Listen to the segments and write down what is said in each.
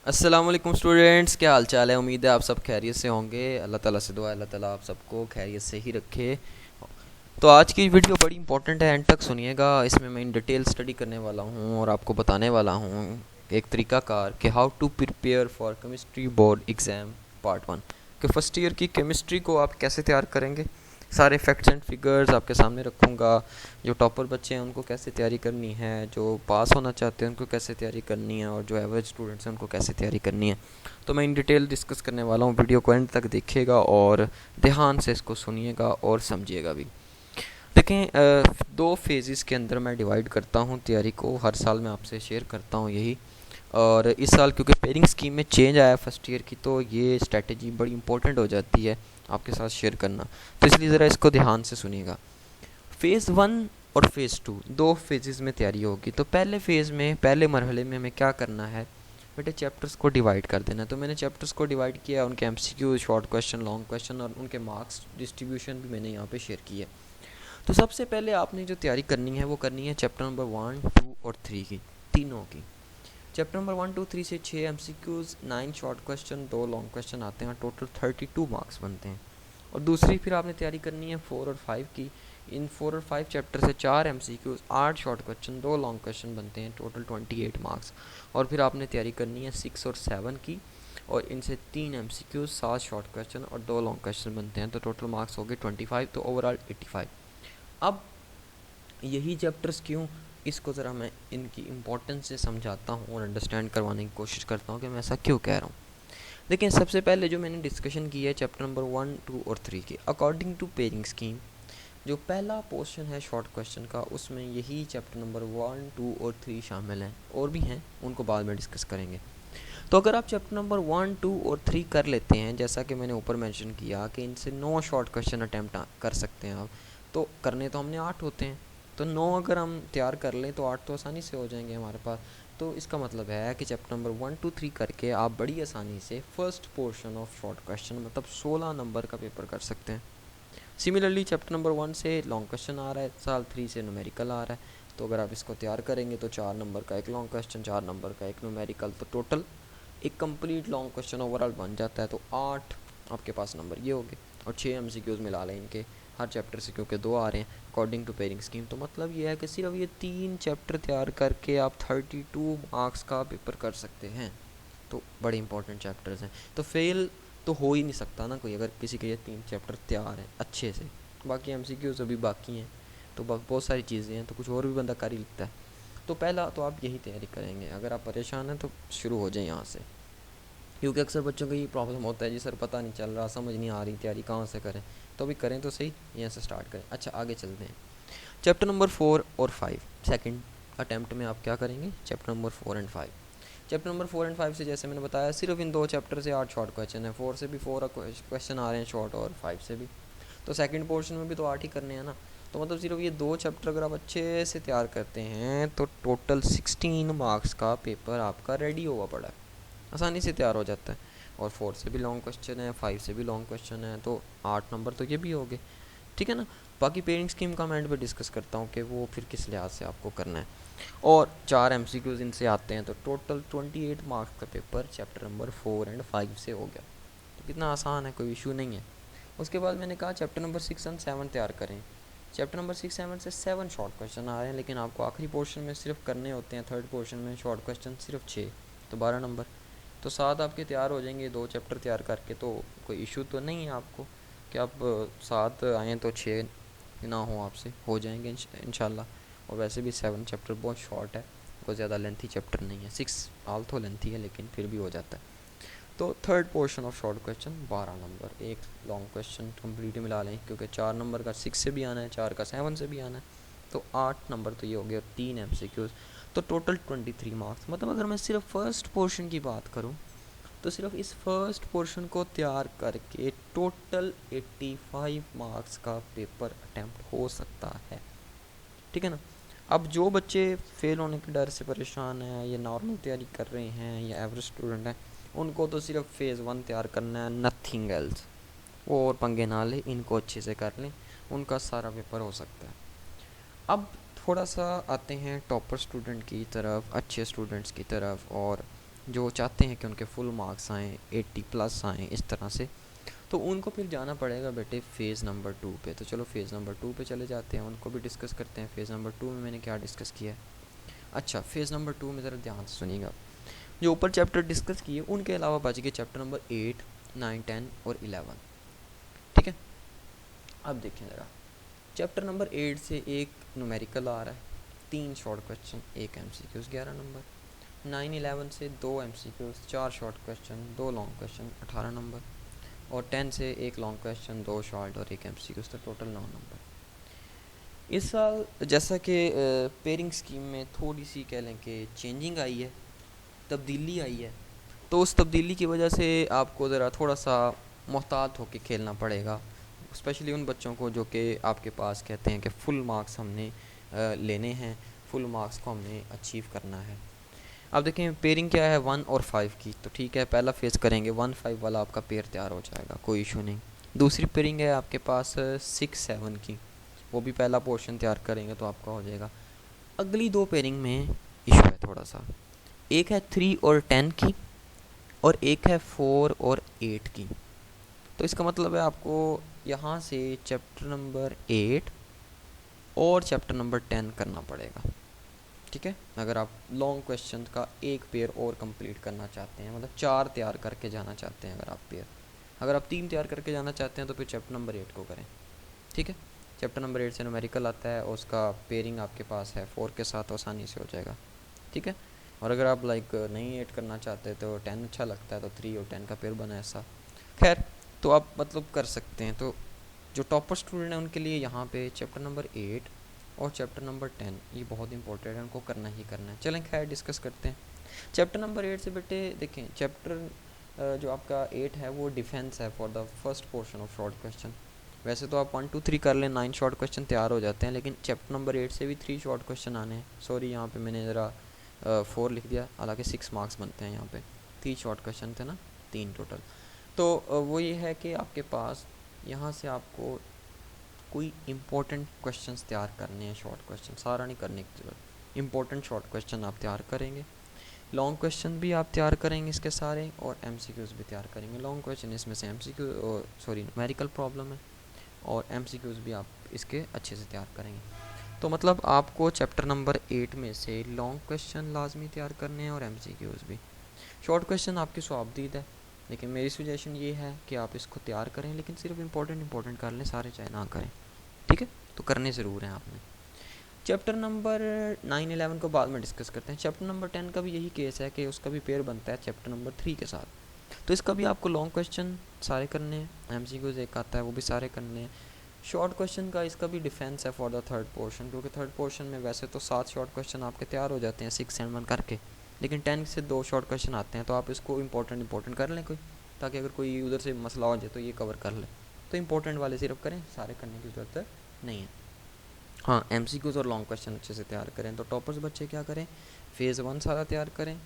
अस्सलाम वालेकुम स्टूडेंट्स, क्या हाल चाल है। उम्मीद है आप सब खैरियत से होंगे। अल्लाह ताला से दुआ है, अल्लाह ताला आप सबको खैरियत से ही रखे। तो आज की वीडियो बड़ी इंपॉर्टेंट है, एंड तक सुनिएगा। इसमें मैं इन डिटेल स्टडी करने वाला हूँ और आपको बताने वाला हूँ एक तरीकाकार कि how to prepare for chemistry board exam part 1, कि फर्स्ट ईयर की केमिस्ट्री को आप कैसे तैयार करेंगे। सारे फैक्ट्स एंड फिगर्स आपके सामने रखूँगा। जो टॉपर बच्चे हैं उनको कैसे तैयारी करनी है, जो पास होना चाहते हैं उनको कैसे तैयारी करनी है, और जो एवरेज स्टूडेंट्स हैं उनको कैसे तैयारी करनी है। तो मैं इन डिटेल डिस्कस करने वाला हूँ। वीडियो को एंड तक देखिएगा और ध्यान से इसको सुनिएगा और समझिएगा भी। देखें, दो फेजेस के अंदर मैं डिवाइड करता हूँ तैयारी को। हर साल मैं आपसे शेयर करता हूँ यही। और इस साल क्योंकि पेयरिंग स्कीम में चेंज आया फर्स्ट ईयर की, तो ये स्ट्रेटजी बड़ी इंपॉर्टेंट हो जाती है आपके साथ शेयर करना। तो इसलिए ज़रा इसको ध्यान से सुनिएगा। फ़ेज़ 1 और फ़ेज़ 2 दो फेजेस में तैयारी होगी। तो पहले फ़ेज़ में, पहले मरहले में हमें क्या करना है बेटे, चैप्टर्स को डिवाइड कर देना। तो मैंने चैप्टर्स को डिवाइड किया, उनके MCQ, short question, long question और उनके मार्क्स डिस्ट्रीब्यूशन भी मैंने यहाँ पे शेयर की है। तो सबसे पहले आपने जो तैयारी करनी है वो करनी है चैप्टर नंबर 1, 2 और 3 की, तीनों की। चैप्टर नंबर 1, 2, 3 से 6 MCQs, 9 short question, 2 long question आते हैं। टोटल 32 मार्क्स बनते हैं। और दूसरी फिर आपने तैयारी करनी है 4 और 5 की। इन 4 और 5 चैप्टर से 4 MCQs, 8 short question, 2 long question बनते हैं। Total 28 marks. और फिर आपने तैयारी करनी है 6 और 7 की, और इनसे 3 एमसीक्यूज़, 7 शॉर्ट क्वेश्चन और 2 लॉन्ग क्वेश्चन बनते हैं। तो टोटल मार्क्स हो गए 25, तो ओवरऑल 85। अब यही चैप्टर्स क्यों, इसको ज़रा मैं इनकी इम्पोर्टेंस से समझाता हूँ और अंडरस्टैंड करवाने की कोशिश करता हूँ कि मैं ऐसा क्यों कह रहा हूँ। देखिए, सबसे पहले जो मैंने डिस्कशन की है चैप्टर नंबर 1, 2 और 3 की, अकॉर्डिंग टू पेयरिंग स्कीम, जो पहला पोर्शन है शॉर्ट क्वेश्चन का, उसमें यही चैप्टर नंबर 1, 2 और 3 शामिल हैं। और भी हैं, उनको बाद में डिस्कस करेंगे। तो अगर आप चैप्टर नंबर 1, 2 और 3 कर लेते हैं, जैसा कि मैंने ऊपर मेंशन किया कि इनसे 9 शॉर्ट क्वेश्चन अटैम्प्ट कर सकते हैं आप, तो करने तो हमने 8 होते हैं। तो 9 अगर हम तैयार कर लें तो 8 तो आसानी से हो जाएंगे हमारे पास। तो इसका मतलब है कि चैप्टर नंबर 1, 2, 3 करके आप बड़ी आसानी से first portion of short question, मतलब 16 नंबर का पेपर कर सकते हैं। सिमिलरली चैप्टर नंबर 1 से लॉन्ग क्वेश्चन आ रहा है, साल 3 से न्यूमेरिकल आ रहा है। तो अगर आप इसको तैयार करेंगे तो 4 नंबर का एक लॉन्ग क्वेश्चन, 4 नंबर का एक न्यूमेरिकल, तो टोटल एक कंप्लीट लॉन्ग क्वेश्चन ओवरऑल बन जाता है। तो 8 आपके पास नंबर ये हो गए। और 6 एमसीक्यूज़ मिला लें इनके हर चैप्टर से, क्योंकि 2 आ रहे हैं अकॉर्डिंग टू पेयरिंग स्कीम। तो मतलब ये है कि सिर्फ ये 3 चैप्टर तैयार करके आप 32 मार्क्स का पेपर कर सकते हैं। तो बड़े इंपॉर्टेंट चैप्टर्स हैं। तो फेल तो हो ही नहीं सकता ना कोई, अगर किसी के ये 3 चैप्टर तैयार हैं अच्छे से। बाकी एमसीक्यूज़ अभी बाकी हैं, तो बहुत सारी चीज़ें हैं, तो कुछ और भी बंदा कर ही लिखता है। तो पहला तो आप यही तैयारी करेंगे। अगर आप परेशान हैं तो शुरू हो जाए यहाँ से, क्योंकि अक्सर बच्चों को ये प्रॉब्लम होता है, जी सर पता नहीं चल रहा, समझ नहीं आ रही, तैयारी कहाँ से करें। तो अभी करें तो सही, यहाँ से स्टार्ट करें। अच्छा, आगे चलते हैं। चैप्टर नंबर 4 और 5 सेकंड अटैम्प्ट में आप क्या करेंगे, chapter number 4 and 5। Chapter number 4 and 5 से, जैसे मैंने बताया, सिर्फ इन दो चैप्टर से 8 शॉर्ट क्वेश्चन है। 4 से भी 4 क्वेश्चन आ रहे हैं शॉर्ट, और 5 से भी। तो सेकंड पोर्शन में भी तो 8 ही करने हैं ना। तो मतलब सिर्फ ये दो चैप्टर अगर आप अच्छे से तैयार करते हैं तो टोटल 16 मार्क्स का पेपर आपका रेडी हुआ पड़ा है, आसानी से तैयार हो जाता है। और 4 से भी लॉन्ग क्वेश्चन है, 5 से भी लॉन्ग क्वेश्चन है, तो 8 नंबर तो ये भी हो गए। ठीक है ना। बाकी पेयरिंग स्कीम का मैं एंड पे डिस्कस करता हूँ कि वो फिर किस लिहाज से आपको करना है। और 4 एमसीक्यूज इनसे आते हैं, तो टोटल 28 मार्क्स का पेपर चैप्टर नंबर 4 एंड 5 से हो गया। तो कितना आसान है, कोई इशू नहीं है। उसके बाद मैंने कहा चैप्टर नंबर 6 एंड 7 तैयार करें। चैप्टर नंबर 6, 7 से 7 शॉर्ट क्वेश्चन आ रहे हैं, लेकिन आपको आखिरी पोर्शन में सिर्फ करने होते हैं, थर्ड पोर्शन में शॉर्ट क्वेश्चन सिर्फ 6, तो 12 नंबर। तो 7 आपके तैयार हो जाएंगे, 2 चैप्टर तैयार करके। तो कोई इशू तो नहीं है आपको कि आप 7 आएँ तो 6 ना हो, आपसे हो जाएंगे इंशाल्लाह। और वैसे भी 7 चैप्टर बहुत शॉर्ट है, कोई ज़्यादा लेंथी चैप्टर नहीं है। 6 आल्थो लेंथी है, लेकिन फिर भी हो जाता है। तो third portion of short question 12 number, एक लॉन्ग क्वेश्चन कंप्लीट मिला लें, क्योंकि 4 नंबर का 6 से भी आना है, 4 का 7 से भी आना है। तो 8 नंबर तो ये हो गया, और 3 एमसीक्यूज। तो टोटल 23 मार्क्स। मतलब अगर मैं सिर्फ फर्स्ट पोर्शन की बात करूं, तो सिर्फ इस फर्स्ट पोर्शन को तैयार करके टोटल 85 मार्क्स का पेपर अटैम्प्ट हो सकता है। ठीक है ना। अब जो बच्चे फेल होने के डर से परेशान हैं, या नॉर्मल तैयारी कर रहे हैं, या एवरेज स्टूडेंट हैं, उनको तो सिर्फ फ़ेज़ 1 तैयार करना है, नथिंग एल्स। वो और पंगे ना लें, इनको अच्छे से कर लें, उनका सारा पेपर हो सकता है। अब थोड़ा सा आते हैं टॉपर स्टूडेंट की तरफ, अच्छे स्टूडेंट्स की तरफ। और जो चाहते हैं कि उनके फुल मार्क्स आएँ, 80 प्लस आएँ इस तरह से, तो उनको फिर जाना पड़ेगा बेटे फ़ेज़ नंबर 2 पे। तो चलो फ़ेज़ नंबर 2 पे चले जाते हैं, उनको भी डिस्कस करते हैं। फ़ेज़ नंबर 2 में मैंने क्या डिस्कस किया है। अच्छा, फ़ेज़ नंबर 2 में ज़रा ध्यान से सुनिएगा। जो ऊपर चैप्टर डिस्कस किए उनके अलावा बच गए चैप्टर नंबर 8, 9, 10 और 11। ठीक है, अब देखें ज़रा, चैप्टर नंबर 8 से एक न्यूमेरिकल आ रहा है, 3 शॉर्ट क्वेश्चन, 1 MCQs 11 नंबर। 9, 11 से 2 MCQs, 4 short question, 2 long question, 18 number. और 10 से 1 लॉन्ग क्वेश्चन, 2 शॉर्ट और 1 MCQs, तो टोटल 9 नंबर। इस साल जैसा कि पेयरिंग स्कीम में थोड़ी सी कह लें कि चेंजिंग आई है, तब्दीली आई है, तो उस तब्दीली की वजह से आपको ज़रा थोड़ा सा मोहतात होकर खेलना पड़ेगा, स्पेशली उन बच्चों को जो कि आपके पास कहते हैं कि फुल मार्क्स हमने लेने हैं, फुल मार्क्स को हमने अचीव करना है। अब देखें पेयरिंग क्या है 1 और 5 की, तो ठीक है पहला फेज़ करेंगे 1-5 वाला, आपका पेयर तैयार हो जाएगा, कोई इशू नहीं। दूसरी पेयरिंग है आपके पास 6-7 की, वो भी पहला पोर्शन तैयार करेंगे तो आपका हो जाएगा। अगली 2 पेयरिंग में इशू है थोड़ा सा, एक है 3 और 10 की और एक है 4 और 8 की। तो इसका मतलब है आपको यहाँ से चैप्टर नंबर 8 और चैप्टर नंबर 10 करना पड़ेगा। ठीक है, अगर आप लॉन्ग क्वेश्चन का एक पेयर और कंप्लीट करना चाहते हैं, मतलब 4 तैयार करके जाना चाहते हैं अगर आप पेयर, अगर आप 3 तैयार करके जाना चाहते हैं तो फिर चैप्टर नंबर 8 को करें। ठीक है, चैप्टर नंबर 8 से न्यूमेरिकल आता है और उसका पेयरिंग आपके पास है 4 के साथ, आसानी से हो जाएगा। ठीक है, और अगर आप लाइक नहीं ऐड करना चाहते तो 10 अच्छा लगता है तो 3 और 10 का पेयर बना ऐसा, खैर तो आप मतलब कर सकते हैं। तो जो टॉपर स्टूडेंट हैं उनके लिए यहाँ पे चैप्टर नंबर 8 और चैप्टर नंबर 10 ये बहुत इंपॉर्टेंट है, उनको करना ही करना है। चलें खैर डिस्कस करते हैं चैप्टर नंबर 8 से। बेटे देखें, चैप्टर जो आपका 8 है वो डिफेंस है for the first portion of short question. वैसे तो आप 1, 2, 3 कर लें, 9 शॉर्ट क्वेश्चन तैयार हो जाते हैं, लेकिन चैप्टर नंबर 8 से भी 3 शॉर्ट क्वेश्चन आने हैं। सॉरी यहाँ पे मैंने ज़रा 4 लिख दिया, हालांकि 6 मार्क्स बनते हैं यहाँ पे, 3 शॉर्ट क्वेश्चन थे ना, 3 टोटल। तो वो ये है कि आपके पास यहाँ से आपको कोई इम्पोर्टेंट क्वेश्चंस तैयार करने हैं, शॉर्ट क्वेश्चन सारा नहीं करने की ज़रूरत, इम्पोर्टेंट शॉर्ट क्वेश्चन आप तैयार करेंगे। लॉन्ग क्वेश्चन भी आप तैयार करेंगे इसके सारे, और MCQs भी तैयार करेंगे। लॉन्ग क्वेश्चन इसमें से MCQ सॉरी न्यूमेरिकल प्रॉब्लम है, और MCQs भी आप इसके अच्छे से तैयार करेंगे। तो मतलब आपको चैप्टर नंबर 8 में से लॉन्ग क्वेश्चन लाजमी तैयार करने हैं और MCQs भी। शॉर्ट क्वेश्चन आपकी स्वाबदीद है, लेकिन मेरी सजेशन ये है कि आप इसको तैयार करें, लेकिन सिर्फ इंपॉर्टेंट कर लें, सारे चाहे ना करें। ठीक है, तो करने ज़रूर हैं आपने। चैप्टर नंबर 9, 11 को बाद में डिस्कस करते हैं। चैप्टर नंबर 10 का भी यही केस है कि उसका भी पेयर बनता है चैप्टर नंबर 3 के साथ, तो इसका भी आपको लॉन्ग क्वेश्चन सारे करने हैं, MCQs एक आता है वो भी सारे करने हैं। शॉर्ट क्वेश्चन का इसका भी डिफेंस है फॉर द थर्ड पोर्शन, क्योंकि थर्ड पोर्शन में वैसे तो 7 शॉर्ट क्वेश्चन आपके तैयार हो जाते हैं 6 एंड 1 करके, लेकिन 10 से 2 शॉर्ट क्वेश्चन आते हैं, तो आप इसको इंपॉर्टेंट कर लें कोई, ताकि अगर कोई उधर से मसला हो जाए तो ये कवर कर ले। तो इंपॉर्टेंट वाले सिर्फ करें, सारे करने की ज़रूरत नहीं है। हाँ, MCQs और लॉन्ग क्वेश्चन अच्छे से तैयार करें। तो टॉपर्स बच्चे क्या करें, फ़ेज़ 1 सारा तैयार करें,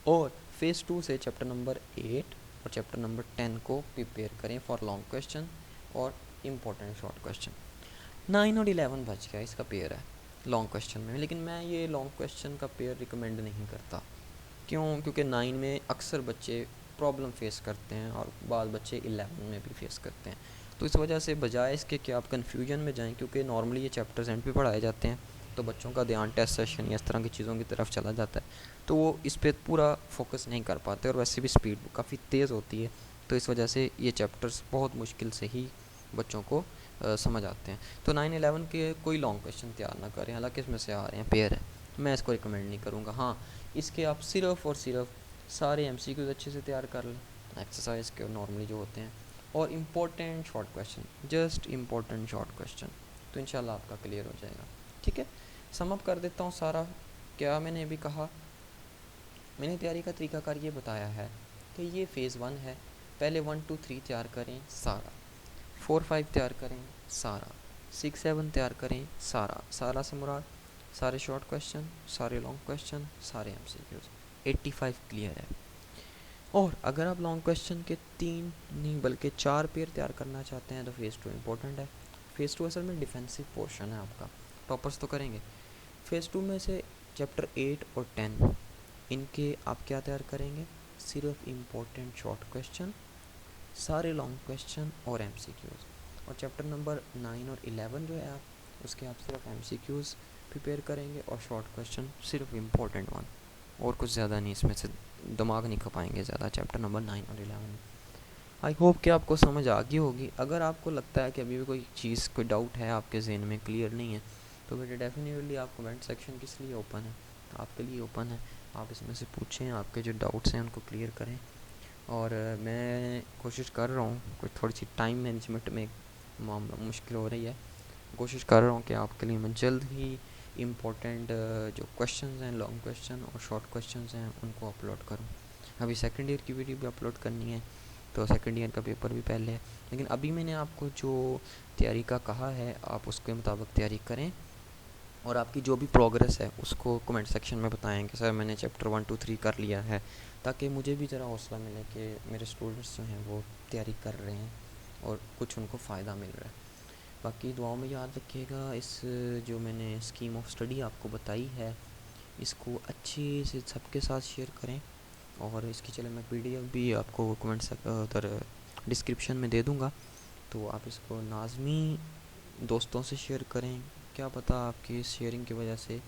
और फ़ेज़ 2 से चैप्टर नंबर 8 और चैप्टर नंबर 10 को प्रिपेयर करें फॉर लॉन्ग क्वेश्चन और इम्पोर्टेंट शॉर्ट क्वेश्चन। 9 और 11 बच गया, इसका पेयर है लॉन्ग क्वेश्चन में, लेकिन मैं ये लॉन्ग क्वेश्चन का पेयर रिकमेंड नहीं करता। क्यों? क्योंकि 9 में अक्सर बच्चे प्रॉब्लम फेस करते हैं और बाद बच्चे 11 में भी फेस करते हैं। तो इस वजह से बजाय इसके कि आप कन्फ्यूजन में जाएं, क्योंकि नॉर्मली ये चैप्टर्स एंड पे पढ़ाए जाते हैं, तो बच्चों का ध्यान टेस्ट सेशन या इस तरह की चीज़ों की तरफ चला जाता है, तो वो इस पर पूरा फोकस नहीं कर पाते, और वैसे भी स्पीड काफ़ी तेज़ होती है, तो इस वजह से ये चैप्टर्स बहुत मुश्किल से ही बच्चों को समझ आते हैं। तो 9-11 के कोई लॉन्ग क्वेश्चन तैयार ना करें, हालांकि इसमें से आ रहे हैं पेयर है, मैं इसको रिकमेंड नहीं करूँगा। हाँ, इसके आप सिर्फ़ और सिर्फ सारे MCQs अच्छे से तैयार कर लें, एक्सरसाइज के नॉर्मली जो होते हैं, और important short question, just important short question, तो इंशाल्लाह आपका क्लियर हो जाएगा। ठीक है, सम अप कर देता हूँ सारा। क्या मैंने अभी कहा, मैंने तैयारी का तरीकाकार ये बताया है कि ये फ़ेज़ 1 है, पहले 1, 2, 3 तैयार करें सारा, 4, 5 तैयार करें सारा, 6, 7 तैयार करें सारा, सारा से मुराद सारे शॉर्ट क्वेश्चन, सारे लॉन्ग क्वेश्चन, सारे MCQs, 85 क्लियर है। और अगर आप लॉन्ग क्वेश्चन के 3 नहीं बल्कि 4 पेयर तैयार करना चाहते हैं तो फ़ेज़ 2 इंपॉर्टेंट है। फ़ेज़ 2 असल में डिफेंसिव पोर्शन है आपका, टॉपर्स तो करेंगे। फ़ेज़ 2 में से चैप्टर 8 और 10 इनके आप क्या तैयार करेंगे, सिर्फ इम्पोर्टेंट शॉर्ट क्वेश्चन, सारे लॉन्ग क्वेश्चन और एमसीक्यूज़। और चैप्टर नंबर 9 और 11 जो है आप उसके आप सिर्फ एमसीक्यूज़ प्रिपेयर करेंगे और शॉर्ट क्वेश्चन सिर्फ इम्पोर्टेंट वन, और कुछ ज़्यादा नहीं, इसमें से दिमाग नहीं खपाएंगे ज़्यादा चैप्टर नंबर 9 और 11 में। आई होप कि आपको समझ आ गई होगी। अगर आपको लगता है कि अभी भी कोई चीज़, कोई डाउट है आपके जहन में, क्लियर नहीं है, तो बेटा डेफिनेटली आप कमेंट सेक्शन किस लिए ओपन है, आपके लिए ओपन है। आप इसमें से पूछें, आपके जो डाउट्स हैं उनको क्लियर करें। और मैं कोशिश कर रहा हूँ, कुछ थोड़ी सी टाइम मैनेजमेंट में मामला मुश्किल हो रही है, कोशिश कर रहा हूँ कि आपके लिए मैं जल्द ही इम्पोर्टेंट जो क्वेश्चंस हैं, लॉन्ग क्वेश्चन और शॉर्ट क्वेश्चंस हैं, उनको अपलोड करूँ। अभी सेकंड ईयर की वीडियो भी अपलोड करनी है, तो सेकंड ईयर का पेपर भी पहले है, लेकिन अभी मैंने आपको जो तैयारी का कहा है आप उसके मुताबिक तैयारी करें। और आपकी जो भी प्रोग्रेस है उसको कमेंट सेक्शन में बताएं कि सर मैंने चैप्टर 1 2 3 कर लिया है, ताकि मुझे भी ज़रा हौसला मिले कि मेरे स्टूडेंट्स जो हैं वो तैयारी कर रहे हैं और कुछ उनको फ़ायदा मिल रहा है। बाकी दुआओं में याद रखिएगा, इस जो मैंने स्कीम ऑफ स्टडी आपको बताई है इसको अच्छे से सबके साथ शेयर करें। और इसकी चले मैं पीडीएफ भी आपको कमेंट उधर डिस्क्रिप्शन में दे दूँगा, तो आप इसको लाजमी दोस्तों से शेयर करें। क्या पता आपकी इस शेयरिंग की वजह से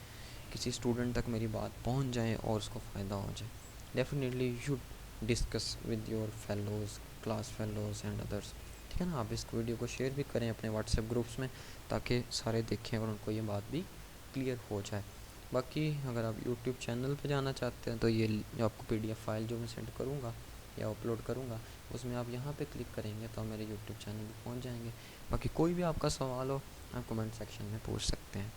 किसी स्टूडेंट तक मेरी बात पहुंच जाए और उसको फ़ायदा हो जाए। Definitely you should discuss with your fellows, class fellows and others, ठीक है ना। आप इस वीडियो को शेयर भी करें अपने व्हाट्सएप ग्रुप्स में, ताकि सारे देखें और उनको ये बात भी क्लियर हो जाए। बाकी अगर आप यूट्यूब चैनल पे जाना चाहते हैं तो ये जो आपको पीडीएफ फाइल जो मैं सेंड करूँगा या अपलोड करूँगा, उसमें आप यहाँ पे क्लिक करेंगे तो मेरे यूट्यूब चैनल पे पहुँच जाएंगे। बाकी कोई भी आपका सवाल हो आप कमेंट सेक्शन में पूछ सकते हैं।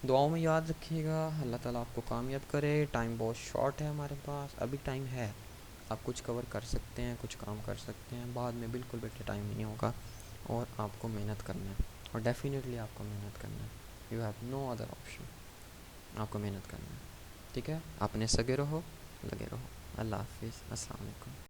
दुआओं में याद रखिएगा, अल्लाह ताला आपको कामयाब करे। टाइम बहुत शॉर्ट है हमारे पास, अभी टाइम है, आप कुछ कवर कर सकते हैं, कुछ काम कर सकते हैं, बाद में बिल्कुल बेटे टाइम नहीं होगा। और आपको मेहनत करना है, और डेफिनेटली आपको मेहनत करना है, you have no other option, आपको मेहनत करना है, ठीक है। अपने सगे रहो, लगे रहो। अल्लाह हाफिज़, अस्सलाम वालेकुम।